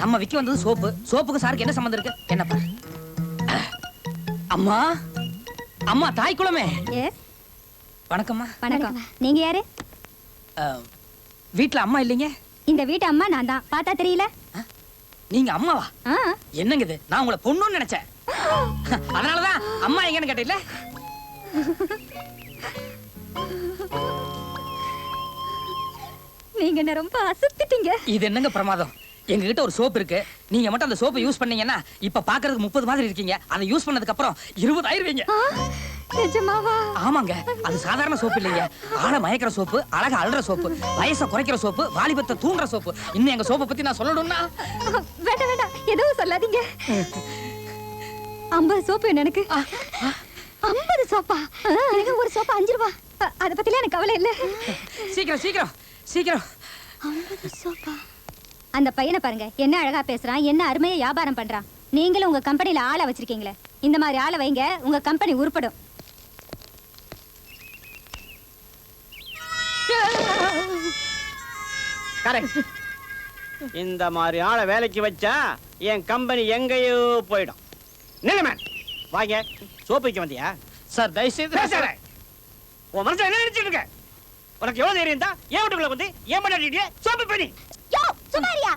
நம்ம விக்க வந்தது சோப்பு. சோப்புக்கு சாருக்கு என்ன சம்பந்தம் இருக்கு? என்ன பாரு. அம்மா அம்மா தாய் குளமே. வணக்கம்மா. வணக்கம். நீங்க யாரு? வீட்ல அம்மா இல்லைங்க. இந்த வீட்டு அம்மா நான் தான். பார்த்தா தெரியல? நீங்க அம்மாவா? என்னங்க இது? நான் உங்களை பொண்ணுன்னு நினைச்சேன். அதனாலதான் அம்மா எங்கன்னு கேட்டீங்களா? நீங்க என்ன ரொம்ப அசத்திட்டீங்க. இது என்னங்க பிரமாதம்? எங்க கிட்ட ஒரு சோப்பு இருக்கு. நீங்க மட்டும் அந்த சோப்பை யூஸ் பண்ணீங்கன்னா இப்ப பாக்குறதுக்கு 30 மாதிரி இருக்கீங்க. அதை யூஸ் பண்ணதுக்கு அப்புறம் 20 ஆயிருவீங்க. நிஜமாவா? ஆமாங்க. அது சாதாரண சோப்பு இல்லைங்க. ஆள மயக்கிற சோப்பு, அழகா அழுற சோப்பு, வயசை குறைக்கிற சோப்பு, வாலிபத்தை தூண்டுற சோப்பு. இன்னும் எங்க சோப்பை பத்தி நான் சொல்லணும்னா? வேண்டாம் வேண்டாம், எதுவும் சொல்லாதீங்க. 50 சோப்பு எனக்கு. 50 சோப்பா? எனக்கு ஒரு சோப்பா 5 ரூபாய். அதை பத்திலாம் எனக்கு கவலை இல்ல. சீக்கிரம் சீக்கிரம் சீக்கிரம். 50 சோப்பா? அந்த பையனை பாருங்க, என்ன அழகா பேசுறான், என்ன அருமையா வியாபாரம் பண்றான். நீங்களும் உங்க கம்பெனில ஆளை வச்சிருக்கீங்களே, இந்த மாதிரி ஆளை வைங்க, உங்க கம்பெனி உருப்படும். இந்த மாதிரி ஆளை வேலைக்கு வச்சா என் கம்பெனி எங்கேயோ போயிடும். நிலைமேன் வாங்க. சோப்பிக்க வந்தியா? சார் தயவுசெய்து உன் மனசுல என்ன நினைச்சிட்டு இருக்க? உனக்கு எவ்வளவு தைரியம் தான் ஏன் வீட்டுக்குள்ள வந்து ஏன் பண்ணாடியே சோப்பு பண்ணி? யோ சுமாரியா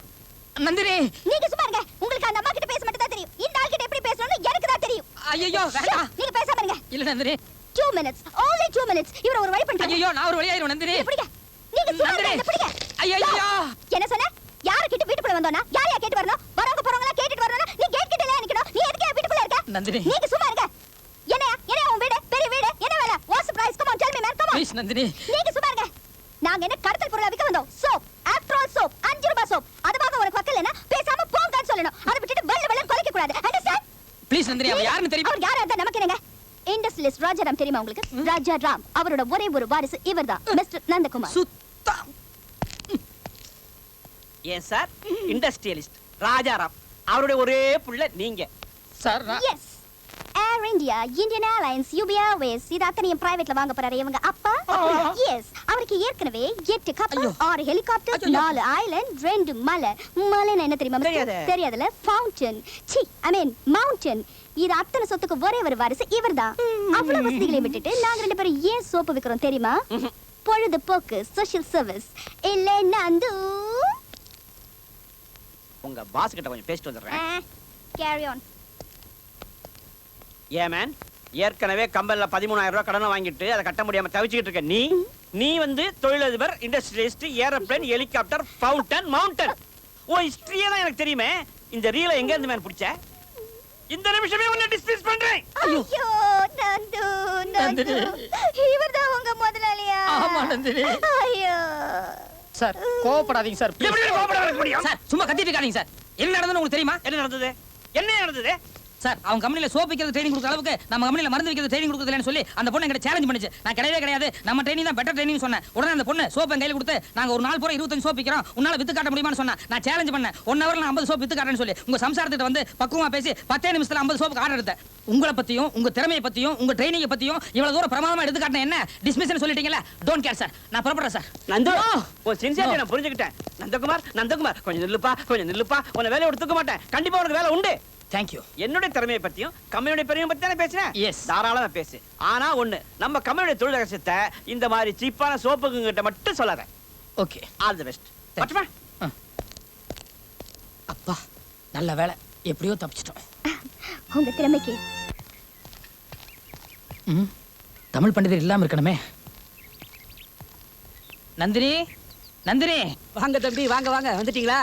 நந்தினி, நீங்க சும்மா இருங்க. உங்களுக்கு அந்த அம்மா கிட்ட பேச மட்டும் தான் தெரியும். இந்த ஆள் கிட்ட எப்படி பேசணும்னு எனக்கு தான் தெரியும். ஐயோ வேண்டாம். நீங்க பேசாம இருங்க. இல்ல நந்தினி, 2 minutes, only 2 minutes. இவர ஒரு வழி பண்ணிட்டு. ஐயோ நான் ஒரு வழி ஆயிரும் நந்தினி. எப்படிங்க? நீங்க சும்மா இருங்க, பிடிங்க. ஐயோ என்ன சொன்ன? யார கிட்ட வீட்டுக்குள்ள வந்தோனா? யார் யா கேட்டு வரணும்? வரவங்க போறவங்க எல்லாம் கேட்டிட்டு வரணும். நீ கேட் கிட்ட இல்ல நிக்கணும். நீ எதுக்கு வீட்டுக்குள்ள இருக்க? நந்தினி, நீங்க சும்மா இருங்க. என்ன உன் வீடு? பெரிய வீடு. என்ன வேலை? What's the price? Come on, tell me man, come on. Please Nandini. நீங்க சும்மா இருங்க. நாங்க என்ன கடத்தல் பொருளா விக்க வந்தோம்? சோப், ஆஃப்டர் ஆல் சோப், 5 ரூபாய் சோப். அது வாங்க உனக்கு வக்கலனா பேசாம போங்கன்னு சொல்லணும். அதை விட்டுட்டு வெள்ள கொலைக்க கூடாது. அண்டர்ஸ்டாண்ட்? ப்ளீஸ் நந்தினி, அவ யாருன்னு தெரியுமா? அவர் யாரா இருந்தா நமக்கு என்னங்க? இண்டஸ்ட்ரியலிஸ்ட் ராஜாராம் தெரியுமா உங்களுக்கு? ராஜாராம். அவரோட ஒரே ஒரு வாரிசு இவர்தான், மிஸ்டர் நந்தகுமார். சுத்தா. ஏன் சார் இண்டஸ்ட்ரியலிஸ்ட் ராஜாராம் அவருடைய ஒரே புள்ள நீங்க? Sir yes. Air India, Indian Airlines, UB Airways இது அத்தனையும் பிரைவேட்ல வாங்க போறாரு இவங்க அப்பா. எஸ். அவருக்கு ஏற்கனவே 8 கப்பல், 6 ஹெலிகாப்டர், 4 ஐலண்ட், 2 மலை. மலைன்னா என்ன தெரியுமா? தெரியாதுல? ஃபவுண்டன். சி ஐ மீன் மவுண்டன். இது அத்தனை சொத்துக்கு ஒரே ஒரு வாரிசு இவர்தான். அவ்வளவு வசதிகளை விட்டுட்டு நாங்க 2 பேரும் ஏன் சோப்பு விக்கிறோம் தெரியுமா? பொழுதுபோக்கு, சோஷியல் சர்வீஸ். இல்ல நந்து, உங்க பாஸ் கிட்ட கொஞ்சம் பேசிட்டு வந்துடுறேன். Carry on. ஏன் மேன், ஏற்கனவே கம்பெனில 13,000 ரூபாய் கடனை வாங்கிட்டு அதை கட்ட முடியாம தவிச்சுக்கிட்டு இருக்க நீ வந்து தொழிலதிபர், industrialist, aeroplane, helicopter, fountain, mountain. ஓ ஹிஸ்டரியெல்லாம் எனக்கு தெரியுமே. இந்த ரீலை எங்க இருந்து மேன் பிடிச்ச? இந்த நிமிஷமே உன்னை டிஸ்மிஸ் பண்றேன். ஐயோ நந்து, இவர்தான் உங்க முதலாளியா? ஆமா நந்தினி. ஐயோ சார் கோவப்படாதீங்க சார். எப்படி கோபப்பட முடியும்? சார் சும்மா கத்திட்டு இருக்காதீங்க சார். என்ன நடந்ததுன்னு உங்களுக்கு தெரியுமா? என்ன நடந்தது சார்? அவங்க கம்பெனில சோப் விக்கிறது ட்ரைனிங் கொடுக்குற அளவுக்கு நம்ம கம்பெனில மருந்து விக்கிறது ட்ரைனிங் கொடுக்குறதுலன்னு சொல்லி அந்த பொண்ணு என்கிட்ட சேலஞ்ச் பண்ணுச்சு. நான் கிடையவே கிடையாது, நம்ம ட்ரைனிங் தான் பெட்டர் ட்ரைனிங் சொன்னேன். உடனே அந்த பொண்ணு சோப் என் கையில கொடுத்து நாங்க ஒரு நாள் பூரா 25 சோப் விக்கிறோம், உன்னால வித்து காட்ட முடியுமான்னு சொன்னா. நான் சேலஞ்ச் பண்ணேன், 1 ஹவர்ல நான் 50 சோப் வித்து காட்டுறேன்னு சொல்லி உங்க சம்சாரத்திட்ட வந்து பக்குவமா பேசி 10 நிமிஷத்துல 50 சோப்புக்கு ஆர்டர் எடுத்தேன். உங்களை பத்தியும் உங்க திறமையை பத்தியும் உங்க ட்ரைனிங்கை பத்தியும் இவ்வளவு தூரம் பிரமாதமா எடுத்து காட்டின என்ன டிஸ்மிஸ்னு சொல்லிட்டீங்களா? டோன்ட் கேர் சார், நான் புறப்படுறேன் சார். நந்து, ஓ சின்சியரிட்டி நான் புரிஞ்சுக்கிட்டேன். நந்தகுமார் கொஞ்சம் நில்லுப்பா. உன்னை வேலையை எடுத்துக்க மாட்டேன். கண்டிப்பா உனக்கு வேலை உண்டு. Thank you. என்னுடைய திறமையை பத்தியும் கம்பெனியோட பெருமையை பத்தி தானே பேசுறேன். Yes. தாராளமா பேசு. ஆனா ஒண்ணு, நம்ம கம்பெனியோட தொழில் ரகசியத்தை இந்த மாதிரி சீப்பான சோப்புங்க கிட்ட மட்டும் சொல்லாத. ஓகே. All the best. பட்டுமா? அப்பா நல்ல வேலை, எப்படியோ தப்பிச்சிட்டோம். உங்க திறமைக்கு தமிழ் பண்டிதர் இல்லாம இருக்கணுமே. நந்தினி, வாங்க தம்பி, வாங்க வந்துட்டீங்களா?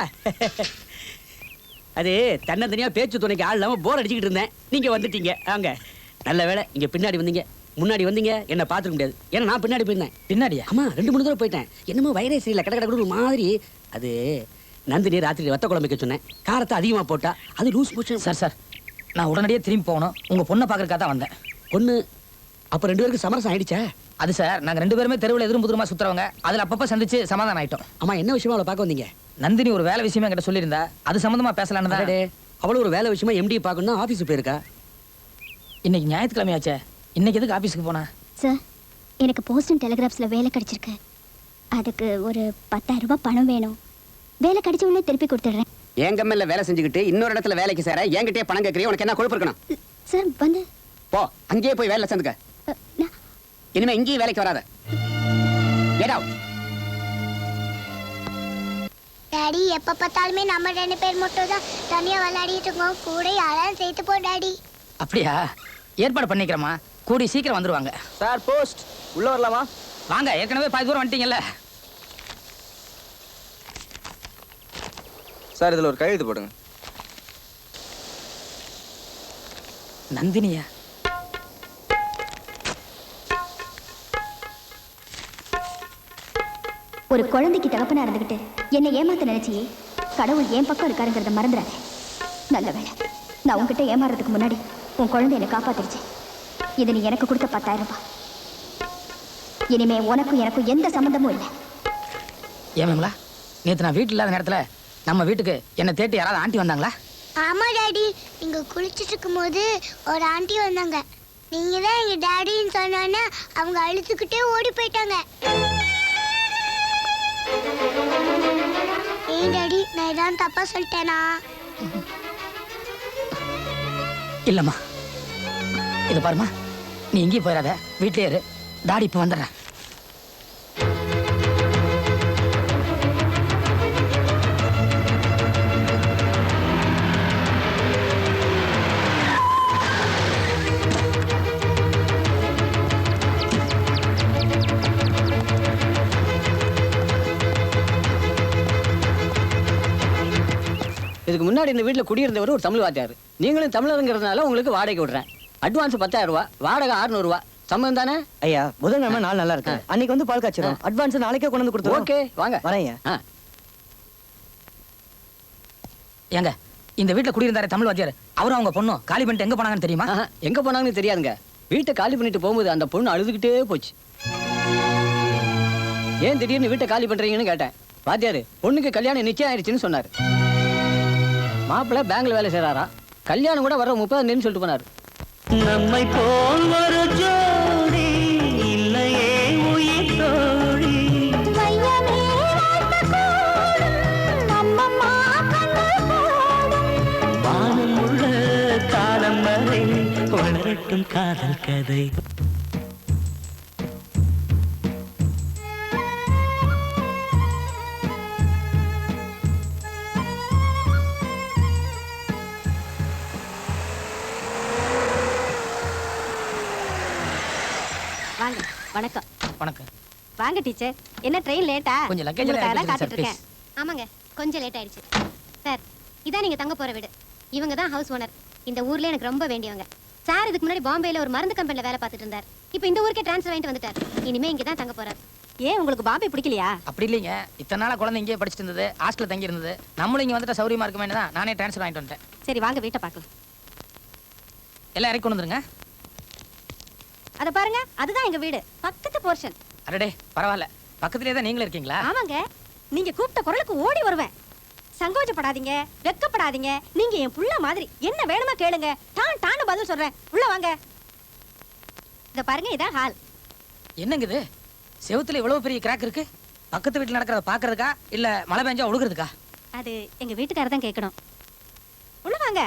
அது தன்னந்தனியா பேச்சு துணைக்கு ஆள் இல்லாம போர் அடிச்சுக்கிட்டு இருந்தேன். நீங்க வந்துட்டீங்க. வாங்க. நல்ல வேலை இங்க பின்னாடி வந்தீங்க. முன்னாடி வந்தீங்க என்ன பாத்துக்க முடியாது. ஏன்னா நான் பின்னாடி போயிருந்தேன். பின்னாடியா? ஆமா, 2-3 தடவை போயிட்டேன். என்னமோ வைரஸ் இல்ல, கடை மாதிரி. அது நந்தினி ராத்திரி வத்த குழம்பு வைக்க சொன்னேன். காரத்தை அதிகமா போட்டா அது லூஸ் போச்சு. சார் நான் உடனடியே திரும்பி போகணும். உங்க பொண்ணை பாக்குறதுக்காக தான் வந்தேன். பொண்ணு? அப்ப 2 பேருக்கு சமரசம் ஆயிடுச்சா? அது சார், நாங்க 2 பேருமே தெருவில் எதிரும் புதிரமா சுத்துறவங்க. அதுல அப்பப்ப சந்திச்சு சமாதானம் ஆயிட்டோம். ஆமா, என்ன விஷயமா அவளை பார்க்க வந்தீங்க? நந்தினி ஒரு வேலை விஷயமா என்கிட்ட சொல்லியிருந்தா, அது சம்பந்தமா பேசலான்னு தான். அவளும் ஒரு வேலை விஷயமா எம்டி பார்க்கணும் ஆபீஸ் போயிருக்கா. இன்னைக்கு ஞாயிற்றுக்கிழமையாச்சே, இன்னைக்கு எதுக்கு ஆபீஸ்க்கு போனா? சார், எனக்கு போஸ்ட் அண்ட் டெலிகிராஃப்ஸ்ல வேலை கிடைச்சிருக்கு. அதுக்கு ஒரு 10,000 ரூபாய் பணம் வேணும். வேலை கிடைச்ச உடனே திருப்பி கொடுத்துடுறேன். என் கம்பெனில வேலை செஞ்சுக்கிட்டு இன்னொரு இடத்துல வேலைக்கு சேர என்கிட்டயே பணம் கேட்கறிய உனக்கு என்ன கொழுப்பு இருக்கணும்? சார் வந்து போ அங்கேயே போய் வேலை சேர்ந்துக்க. நான் இனிமே இங்கேயும் வேலைக்கு வராத. Get out. டாடி எப்ப பார்த்தாலுமே நம்ம 2 பேர் மட்டும் தான் தனியா விளையாடிட்டு இருக்கோம். கூட யாராவது சேர்த்து போ டாடி. அப்படியா? ஏற்பாடு பண்ணிக்கிறோமா, கூடி சீக்கிரம் வந்துருவாங்க. சார் போஸ்ட் உள்ள வரலாமா? வாங்க, ஏற்கனவே பாதி தூரம் வந்துட்டீங்கல்ல. சார் இதுல ஒரு கையெழுத்து போடுங்க. நந்தினியா? ஒரு குழந்தைக்கு தகப்பனா இருந்துகிட்டு என்னை ஏமாத்த நினைச்சியே, கடவுள் என் பக்கம் இருக்காருங்கிறத மறந்துடாத. நல்ல வேளை நான் உன்கிட்ட ஏமாறதுக்கு முன்னாடி உன் குழந்தை என்னை காப்பாத்திருச்சு. இது நீ எனக்கு கொடுத்த 10,000 ரூபாய். இனிமே உனக்கும் எனக்கும் எந்த சம்பந்தமும் இல்லை. ஏமாங்களா, நேத்து நான் வீட்டில் இல்லாத நேரத்துல நம்ம வீட்டுக்கு என்ன தேடி யாராவது ஆண்டி வந்தாங்களா? ஆமா டாடி, நீங்க குளிச்சிட்டு இருக்கும்போது ஒரு ஆண்டி வந்தாங்க. நீங்க தான் எங்க டாடின்னு சொன்னோன்னே அவங்க அழுதுகிட்டே ஓடி போயிட்டாங்க. ஏன் டாடி, நான் ஏதாவது தப்பா சொல்லிட்டேனா? இல்லம்மா, இது பாருமா, நீ எங்கேயும் போயிடாத, வீட்டிலே இரு. டாடி இப்போ வந்துடுறேன். இதுக்கு முன்னாடி இந்த வீட்டுல குடியிருந்தவர் ஒரு தமிழ் வாத்தியார். நீங்களும் தமிழருங்கிறதுனால உங்களுக்கு வாடகை விடுறேன். அட்வான்ஸ் 10,000 ரூபாய், வாடகை 600 ரூபாய். சம்மந்தம் தானே? ஐயா, புதன்கிழமை நாள் நல்லா இருக்கு. அன்னைக்கு வந்து பால் காய்ச்சிடும். அட்வான்ஸ் நாளைக்கே கொண்டு வந்து கொடுத்துருவோம். ஓகே, வாங்க. வரேன் ஐயா. ஏங்க, இந்த வீட்டுல குடியிருந்தாரு தமிழ் வாத்தியார், அவரும் அவங்க பொண்ணும் காலி பண்ணிட்டு எங்க போனாங்கன்னு தெரியுமா? எங்க போனாங்கன்னு தெரியாதுங்க. வீட்டை காலி பண்ணிட்டு போகும்போது அந்த பொண்ணு அழுதுகிட்டே போச்சு. ஏன் திடீர்னு வீட்டை காலி பண்றீங்கன்னு கேட்டேன். வாத்தியாரு பொண்ணுக்கு கல்யாணம் நிச்சயம் ஆயிடுச்சுன்னு சொன்னாரு. மாப்பிள்ளை பேங்க்ல வேலை செய்யறாரா, கல்யாணம் கூட வர 30 சொல்லிட்டு போனாரு. நம்மை போல் ஒரு ஜோடி இல்லையே உயிர் தோழி. வானம் உள்ள காலம் வரை வளரட்டும் காதல் கதை. வாங்க. வணக்கம். வணக்கம். வாங்க டீச்சர். என்ன ட்ரெயின் லேட்டா? கொஞ்சம் luggage எல்லாம் உங்களுக்காக எடுத்துட்டு காத்துட்டு இருக்கேன், இருக்கேன். ஆமாங்க, கொஞ்சம் லேட் ஆயிடுச்சு. சார், இதான் நீங்க தங்க போற வீடு. இவங்க தான் ஹவுஸ் ஓனர். இந்த ஊர்ல எனக்கு ரொம்ப வேண்டியவங்க. சார் இதுக்கு முன்னாடி பாம்பேல ஒரு மருந்து கம்பெனில வேலை பார்த்துட்டு இருந்தார். இப்போ இந்த ஊருக்கே ட்ரான்ஸ்ஃபர் ஆயிட்டு வந்துட்டார். இனிமே இங்க தான் தங்க போறார். ஏன் உங்களுக்கு பாம்பே பிடிக்கலையா? அப்படி இல்லைங்க, இத்தனை நாளா குழந்தை இங்கே படிச்சுட்டு இருந்தது, ஹாஸ்டல்ல தங்கி இருந்தது. நம்மளும் இங்க வந்துட்டு சௌரியமா இருக்க வேண்டியதான், நானே ட்ரான்ஸ்ஃபர் ஆயிட்டு வந்துட்டேன். சரி வாங்க, வீட்டை பார்க்கலாம். எல்லாம் இறக்கி கொண்டு வந்துருங்க. அத பாருங்க, அதுதான் எங்க வீடு. பக்கத்து போர்ஷன். அடடே, பரவாயில்ல, பக்கத்துலேயே தான் நீங்களும் இருக்கீங்களா? ஆமாங்க, நீங்க கூப்பிட்ட குரலுக்கு ஓடி வருவேன். சங்கோச்சப்படாதீங்க, வெக்கப்படாதீங்க. நீங்க என் புள்ள மாதிரி. என்ன வேணுமா கேளுங்க, டான்னு பதில் சொல்றேன். உள்ள வாங்க. இத பாருங்க, இதான் ஹால். என்னங்க இது, செவுத்துல இவ்வளவு பெரிய கிராக் இருக்கு? பக்கத்து வீட்டுல நடக்கிறத பாக்குறதுக்கா இல்ல மழை பெஞ்சா ஒழுகுறதுக்கா? அது எங்க வீட்டுக்காரர் தான் கேட்கணும். உள்ள வாங்க.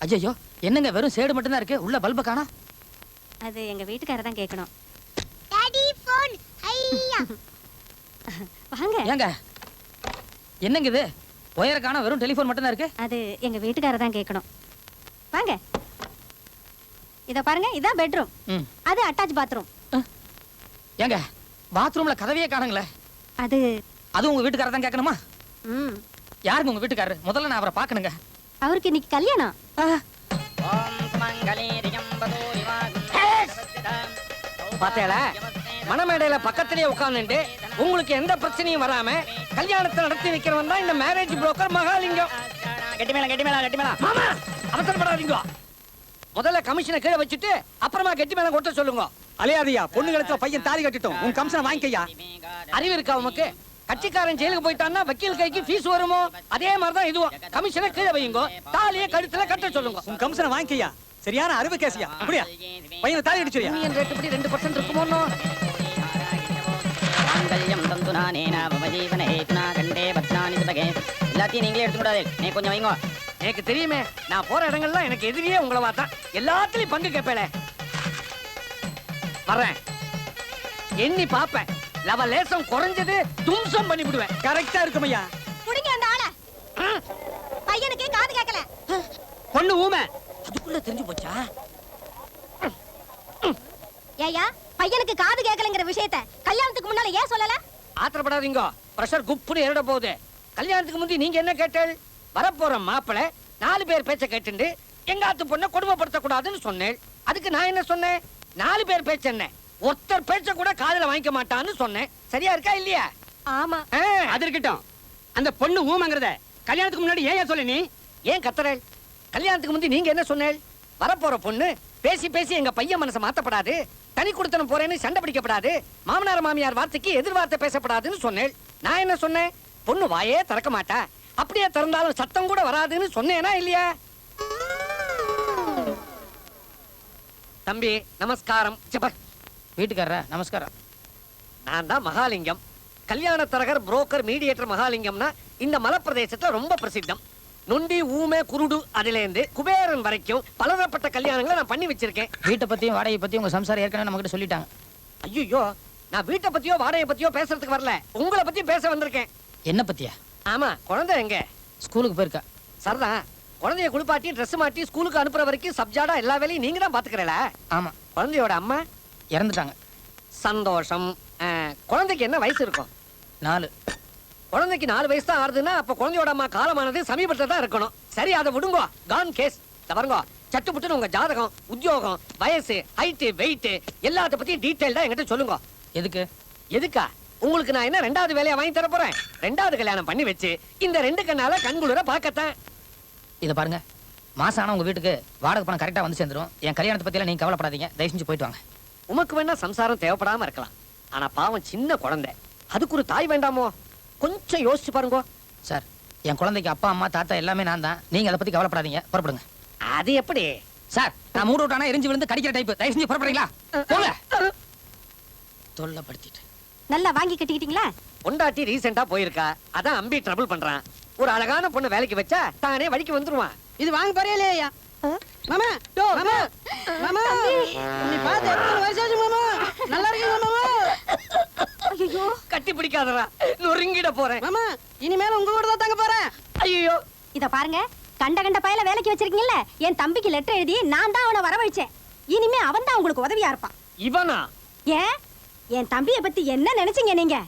ஐயோ, என்னங்க வெறும் சேடு மட்டும் தான் இருக்கு, உள்ள பல்ப காணோம். அது எங்க வீட்டுக்காரர் தான் கேட்கணும். Daddy phone. ஐயா, வாங்க. ஏங்க, என்னங்க இது, ஒயரை காணோம், வெறும் டெலிபோன் மட்டும் தான் இருக்கு. அது எங்க வீட்டுக்காரர் தான் கேட்கணும். வாங்க. இத பாருங்க, இதான் பெட்ரூம். ம். அது அட்டாச் பாத்ரூம். ஏங்க, பாத்ரூம்ல கதவையே காணுங்களே. அது அது உங்க வீட்டுக்காரர் தான் கேட்கணுமா? ம், யாருங்க உங்க வீட்டுக்காரர்? முதல்ல நான் அவரை பார்க்கணுங்க. அவருக்கு இன்னைக்கு கல்யாணம். பாத்தேளா, மணமேடையில பக்கத்திலேயே உட்கார்ந்துட்டு உங்களுக்கு எந்த பிரச்சனையும் வராம கல்யாணத்தை நடத்தி வைக்கிறவன் தான் இந்த மேரேஜ் புரோக்கர் மகாலிங்கம். கெட்டி மேல மாமா, அவசரப்படாதீங்க. முதல்ல கமிஷனை கீழே வச்சுட்டு அப்புறமா கெட்டி மேல கொட்ட சொல்லுங்க. அலையாதியா, பொண்ணுங்களுக்கு பையன் தாலி கட்டிட்டோம், உன் கமிஷனை வாங்கிக்கையா. அறிவு இருக்கா உமக்கு? கட்சிக்காரன் ஜெயிலுக்கு போயிட்டான்னா வக்கீல் கைக்கு ஃபீஸ் வருமோ, அதே மாதிரிதான் இதுவும். கமிஷனை கீழே வையுங்க, தாலியை கழுத்துல கட்ட சொல்லுங்க. உன் கமிஷனை வாங்கிக்கையா. சரியான அறிவு கேசியா. அப்படியா பையனை தாலி அடிச்சிரியா? யூனியன் ரேட் இப்படி 2% இருக்குமோ? மாங்கல்யம் தந்துனா நேனா மம ஜீவன ஹேதுனா கண்டே பத்னானி சுபகே எல்லாத்தையும் நீங்களே எடுத்து கூடாது, நீ கொஞ்சம் வைங்க. எனக்கு தெரியுமே, நான் போற இடங்கள்லாம் எனக்கு எதிரியே உங்களை பார்த்தா எல்லாத்துலயும் பங்கு கேட்பேல. வர்றேன், எண்ணி பாப்பேன். லவலேசம் குறைஞ்சது தும்சம் பண்ணி விடுவேன். கரெக்டா இருக்கும் ஐயா. புடிங்க அந்த ஆளை. பையனுக்கு காது கேட்கல. பொண்ணு ஊமை. அதுக்குள்ள தெரிஞ்சு போச்சா? ஏயா பையனுக்கு காது கேட்கலங்கிற விஷயத்தை கல்யாணத்துக்கு முன்னால ஏன் சொல்லல? ஆத்திரப்படாதீங்க, பிரஷர் குப்புன்னு ஏறிட போகுது. கல்யாணத்துக்கு முந்தி நீங்க என்ன கேட்டேன்? வரப்போற மாப்பிளை 4 பேர் பேச்ச கேட்டுண்டு எங்க ஆத்து பொண்ணை கொடுமைப்படுத்த கூடாதுன்னு சொன்னேன். அதுக்கு நான் என்ன சொன்னேன்? 4 பேர் பேச்ச என்ன, ஒருத்தர் பேச்ச கூட காதுல வாங்கிக்க மாட்டான்னு சொன்னேன். சரியா இருக்கா இல்லையா? ஆமா. அது இருக்கட்டும். அந்த பொண்ணு ஊமைங்கிறத கல்யாணத்துக்கு முன்னாடி ஏன் சொல்ல நீ? ஏன் கத்துறேன்? கல்யாணத்துக்கு முந்தி நீங்க என்ன சொன்னேன்? வரப்போற பொண்ணு பேசி பேசி எங்க பையன் மனசை மாத்தப்படாது, தனி கொடுத்தனம் போறேன்னு சண்டை பிடிக்கப்படாது, மாமனார் மாமியார் வார்த்தைக்கு எதிர்வார்த்தை பேசப்படாதுன்னு சொன்னேன். நான் என்ன சொன்னேன்? பொண்ணு வாயே திறக்க மாட்டா, அப்படியே திறந்தாலும் சத்தம் கூட வராதுன்னு சொன்னேனா இல்லையா? தம்பி நமஸ்காரம். வீட்டுக்காரரா நமஸ்காரம். நான் தான் மகாலிங்கம், கல்யாண தரகர், புரோக்கர், மீடியேட்டர் மகாலிங்கம்னா இந்த மலைப்பிரதேசத்துல ரொம்ப பிரசித்தம். நொண்டி, ஊமை, குருடு அதிலேந்து குபேரன் வரைக்கும் பலதரப்பட்ட கல்யாணங்களை நான் பண்ணி வச்சிருக்கேன். வீட்டை பத்தியும் வாடகை பத்தியும் உங்க சம்சாரம் ஏற்கனவே நம்ம கிட்ட சொல்லிட்டாங்க. ஐயோ, நான் வீட்டை பத்தியோ வாடகை பத்தியோ பேசுறதுக்கு வரல, உங்களை பத்தி பேச வந்திருக்கேன். என்ன பத்தியா? ஆமா, குழந்தை எங்க? ஸ்கூலுக்கு போயிருக்கா. சரிதான், குழந்தைய குளிப்பாட்டி ட்ரெஸ் மாட்டி ஸ்கூலுக்கு அனுப்புற வரைக்கும் சப்ஜாடா எல்லா வேலையும் நீங்க தான் பாத்துக்கிறல. ஆமா. குழந்தையோட அம்மா இறந்துட்டாங்க. சந்தோஷம். குழந்தைக்கு என்ன வயசு இருக்கும்? 4. குழந்தைக்கு 4 வயசு தான் ஆறுதுன்னா அப்ப குழந்தையோட அம்மா காலமானது சமீபத்துல தான் இருக்கணும். சரி, அதை விடுங்க. கான் கேஸ். பாருங்க, சட்டு புட்டுன்னு உங்க ஜாதகம், உத்தியோகம், வயசு, ஹைட், வெயிட் எல்லாத்த பத்தி டீடைல்டா என்கிட்ட சொல்லுங்க. எதுக்கு? எதுக்கா? உங்களுக்கு நான் என்ன 2வது வேலையா வாங்கி தர போறேன்? 2வது கல்யாணம் பண்ணி வச்சு இந்த 2 கண்ணால கண்குளிர பாக்கத்தான். இத பாருங்க, மாசம் ஆனா உங்க வீட்டுக்கு வாடகை பணம் கரெக்டா வந்து சேர்ந்துரும். என் கல்யாணத்தை பத்தி எல்லாம் நீங்க கவலைப்படாதீங்க, தயவு செஞ்சு போயிட்டு வாங்க. உமக்கு வேணா சம்சாரம் தேவைப்படாம இருக்கலாம், ஆனா பாவம் சின்ன குழந்தை, அதுக்கு ஒரு தாய் வேண்டாமோ? கொஞ்சம் யோசிச்சு பாருங்க சார். என் குழந்தைக்கு அப்பா அம்மா தாத்தா எல்லாமே நான் தான். நீங்க அதை பத்தி கவலைப்படாதீங்க, புறப்படுங்க. அது எப்படி சார்? நான் மூடு விட்டானா எரிஞ்சு விழுந்து கடிக்கிற டைப். தயவு செஞ்சு புறப்படுறீங்களா? போங்க. தொல்லைப்படுத்திட்டு நல்லா வாங்கி கட்டிக்கிட்டீங்களா? பொண்டாட்டி ரீசெண்டா போயிருக்கா, அதான் அம்பி ட்ரபிள் பண்றான். ஒரு அழகான பொண்ணு வேலைக்கு வச்சா தானே வழிக்கு வந்துருவான். இது வாங்க போறியா இல்லையா? மாமா மாமா மாமா, நீ பார்த்து எத்தனை வயசாச்சு மாமா? நல்லா இருக்கீங்க மாமா? ஐயோ, கட்டி பிடிக்காதடா, நொறுங்கிட போறேன். மாமா இனிமேல உங்க கூட தான் தங்க போறேன். ஐயோ, இத பாருங்க, கண்ட பையல வேலைக்கு வச்சிருக்கீங்கல்ல, என் தம்பிக்கு லெட்டர் எழுதி நான் தான் அவனை வரவழைச்சேன். இனிமே அவன் தான் உங்களுக்கு உதவியா இருப்பான். இவனா? ஏன் என் தம்பியை பத்தி என்ன நினைச்சீங்க நீங்க?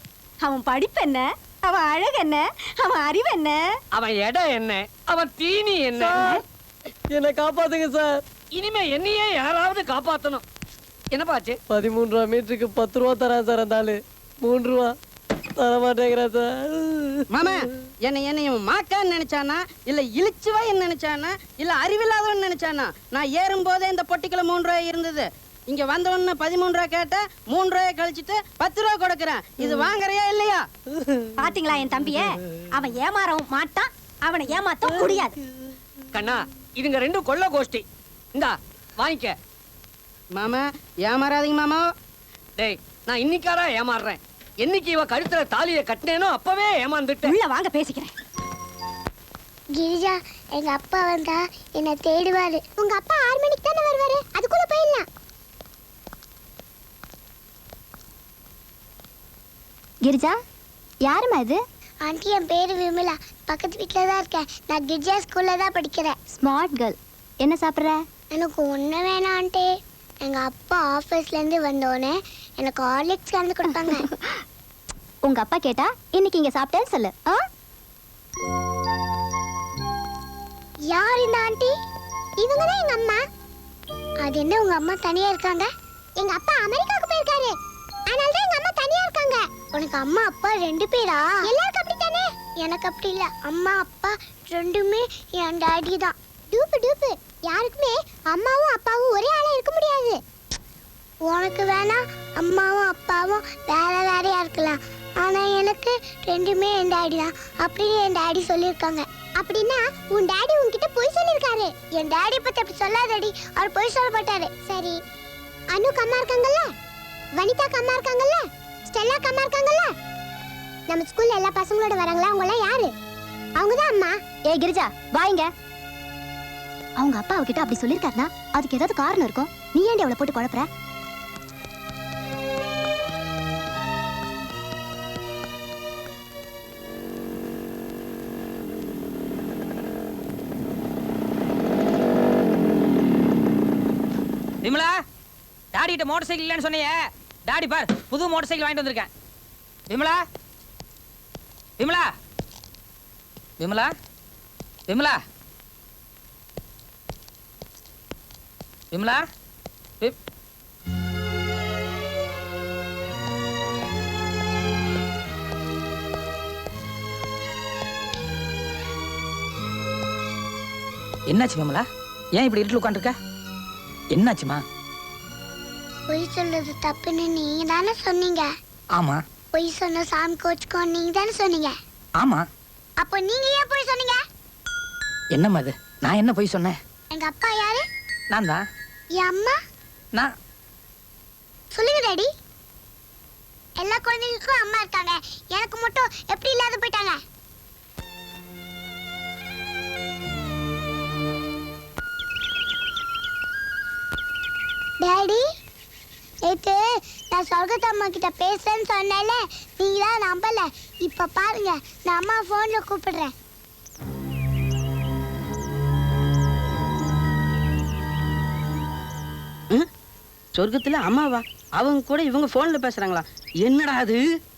அவன் படிப்பு என்ன, அவன் அழகு என்ன, அவன் அறிவு என்ன, அவன் இடம் என்ன, அவன் தீனி என்ன? என்ன காப்பாத்துங்க சார். இனிமே என்னையே யாராவது காப்பாத்தணும். என்னப்பா ஆச்சு? 13 மீட்டருக்கு 10 ரூபா தரேன் சார். அந்த ஆளு 3 ரூபா தர மாட்டேங்கிறா சார். மாமா என்னைய மாக்கான்னு நினைச்சானா, இல்ல இழிச்சுவாய் நினைச்சானா, இல்ல அறிவில்லாதவன் நினைச்சானா? நான் ஏறும் போதே இந்த பொட்டிக்குள்ள 3 ரூபாய் இருந்தது. இங்க வந்த உடனே 13 ரூபாய் கேட்ட 3 ரூபாய் கழிச்சிட்டு 10 ரூபாய் கொடுக்கறேன். இது வாங்குறியா இல்லையா? பாத்தீங்களா என் தம்பிய? அவன் ஏமாறவும் மாட்டான், அவனை ஏமாத்த முடியாது. கண்ணா, இதுங்க 2 கொள்ள கோஷ்டி. இந்தா வாங்கிக்க. மாமா ஏமாறாதீங்க மாமா. டேய், நான் இன்னைக்காரா ஏமாறுறேன்? என்னைக்கு இவ கழுத்துல தாலியை கட்டினேனோ அப்பவே ஏமாந்துட்டேன். உள்ள வாங்க பேசிக்கிறேன். கிரிஜா, எங்க அப்பா வந்தா என்ன தேடுவாரு. உங்க அப்பா 6 மணிக்கு தானே வருவாரு, அதுக்குள்ள போயிடலாம். கிரிஜா, யாருமா இது? ஆண்டி, என் பேரு விமலா, பக்கத்து வீட்டுல தான் இருக்கேன். நான் கிரிஜா ஸ்கூல்ல தான் படிக்கிறேன். Smart girl. என்ன சாப்பிடுற? எனக்கு ஒண்ணு வேணாம் ஆண்டி. எங்க அப்பா ஆபீஸ்ல இருந்து வந்தோடனே எனக்கு ஹார்லிக்ஸ் கலந்து கொடுப்பாங்க. உங்க அப்பா கேட்டா இன்னைக்கு இங்க சாப்பிட்டேன்னு சொல்லு. யார் இந்த ஆண்டி? இவங்க தான் எங்க அம்மா. அது என்ன உங்க அம்மா தனியா இருக்காங்க? எங்க அப்பா அமெரிக்காவுக்கு போயிருக்காரு, அதனால தான் எங்க அம்மா தனியா இருக்காங்க. உனக்கு அம்மா அப்பா 2 பேரா? எல்லாருக்கும் அப்படி தானே? எனக்கு அப்படி இல்ல. அம்மா அப்பா 2மே என் டாடி தான். டூப்பு டூப்பு. யாருக்குமே அம்மாவும் அப்பாவும் ஒரே ஆளா இருக்க முடியாது. உனக்கு வேணா அம்மாவும் அப்பாவும் வேற வேறையா இருக்கலாம், ஆனா எனக்கு 2மே என் டாடி தான் அப்படின்னு என் டாடி சொல்லியிருக்காங்க. அப்படின்னா உன் டாடி உன்கிட்ட பொய் சொல்லியிருக்காரு. என் டாடி பத்தி அப்படி சொல்லாதடி, அவர் பொய் சொல்ல மாட்டாரு. சரி, அனுக்கு அம்மா இருக்காங்கல்ல, வனிதாக்கு அம்மா இருக்காங்கல்ல, ஸ்டெல்லாக்கு அம்மா இருக்காங்கல்ல, நம்ம ஸ்கூல்ல எல்லா பசங்களோட வராங்களா? அவங்க எல்லாம் யாரு? அவங்கதான் அம்மா. ஏய் கிரிஜா வாங்க. அவங்க அப்பா அவகிட்ட அப்படி சொல்லிருக்காருனா அதுக்கு ஏதாவது காரணம் இருக்கும். நீ ஏன்டி அவளை போட்டு குழப்புற? விமலா, டாடி கிட்ட மோட்டார் சைக்கிள் இல்லைன்னு சொன்னியே, டாடி பார் புது மோட்டார் சைக்கிள் வாங்கிட்டு வந்திருக்கேன். விமலா, விமலா, விமலா, விமலா, விமலா, என்னாச்சு விமலா? ஏன் இப்படி இருட்டில் உட்காந்துருக்க? என்னாச்சுமா? பொய் சொல்றது தப்புன்னு நீங்க தானே சொன்னீங்க. ஆமா. பொய் சொன்ன சாமி கோச்சுக்கோ நீங்க தானே சொன்னீங்க. ஆமா. அப்போ நீங்க ஏன் பொய் சொன்னீங்க? என்னம்மா இது? நான் என்ன பொய் சொன்னேன்? எங்க அப்பா யாரு? நான் தான். என் அம்மா? நான். சொல்லுங்க டாடி. எல்லா குழந்தைகளுக்கும் அம்மா இருக்காங்க, எனக்கு மட்டும் எப்படி இல்லாத போயிட்டாங்க? டாடி, நேத்து நான் சொர்க்கத்து அம்மா கிட்ட பேசுறேன்னு சொன்னேன்ல, நீங்க தான் நம்பல. இப்ப பாருங்க, நான் அம்மா போன்ல கூப்பிடுறேன். சொர்க்கத்துல அம்மாவா? அவங்க கூட இவங்க போன்ல பேசுறாங்களா? என்னடா அது?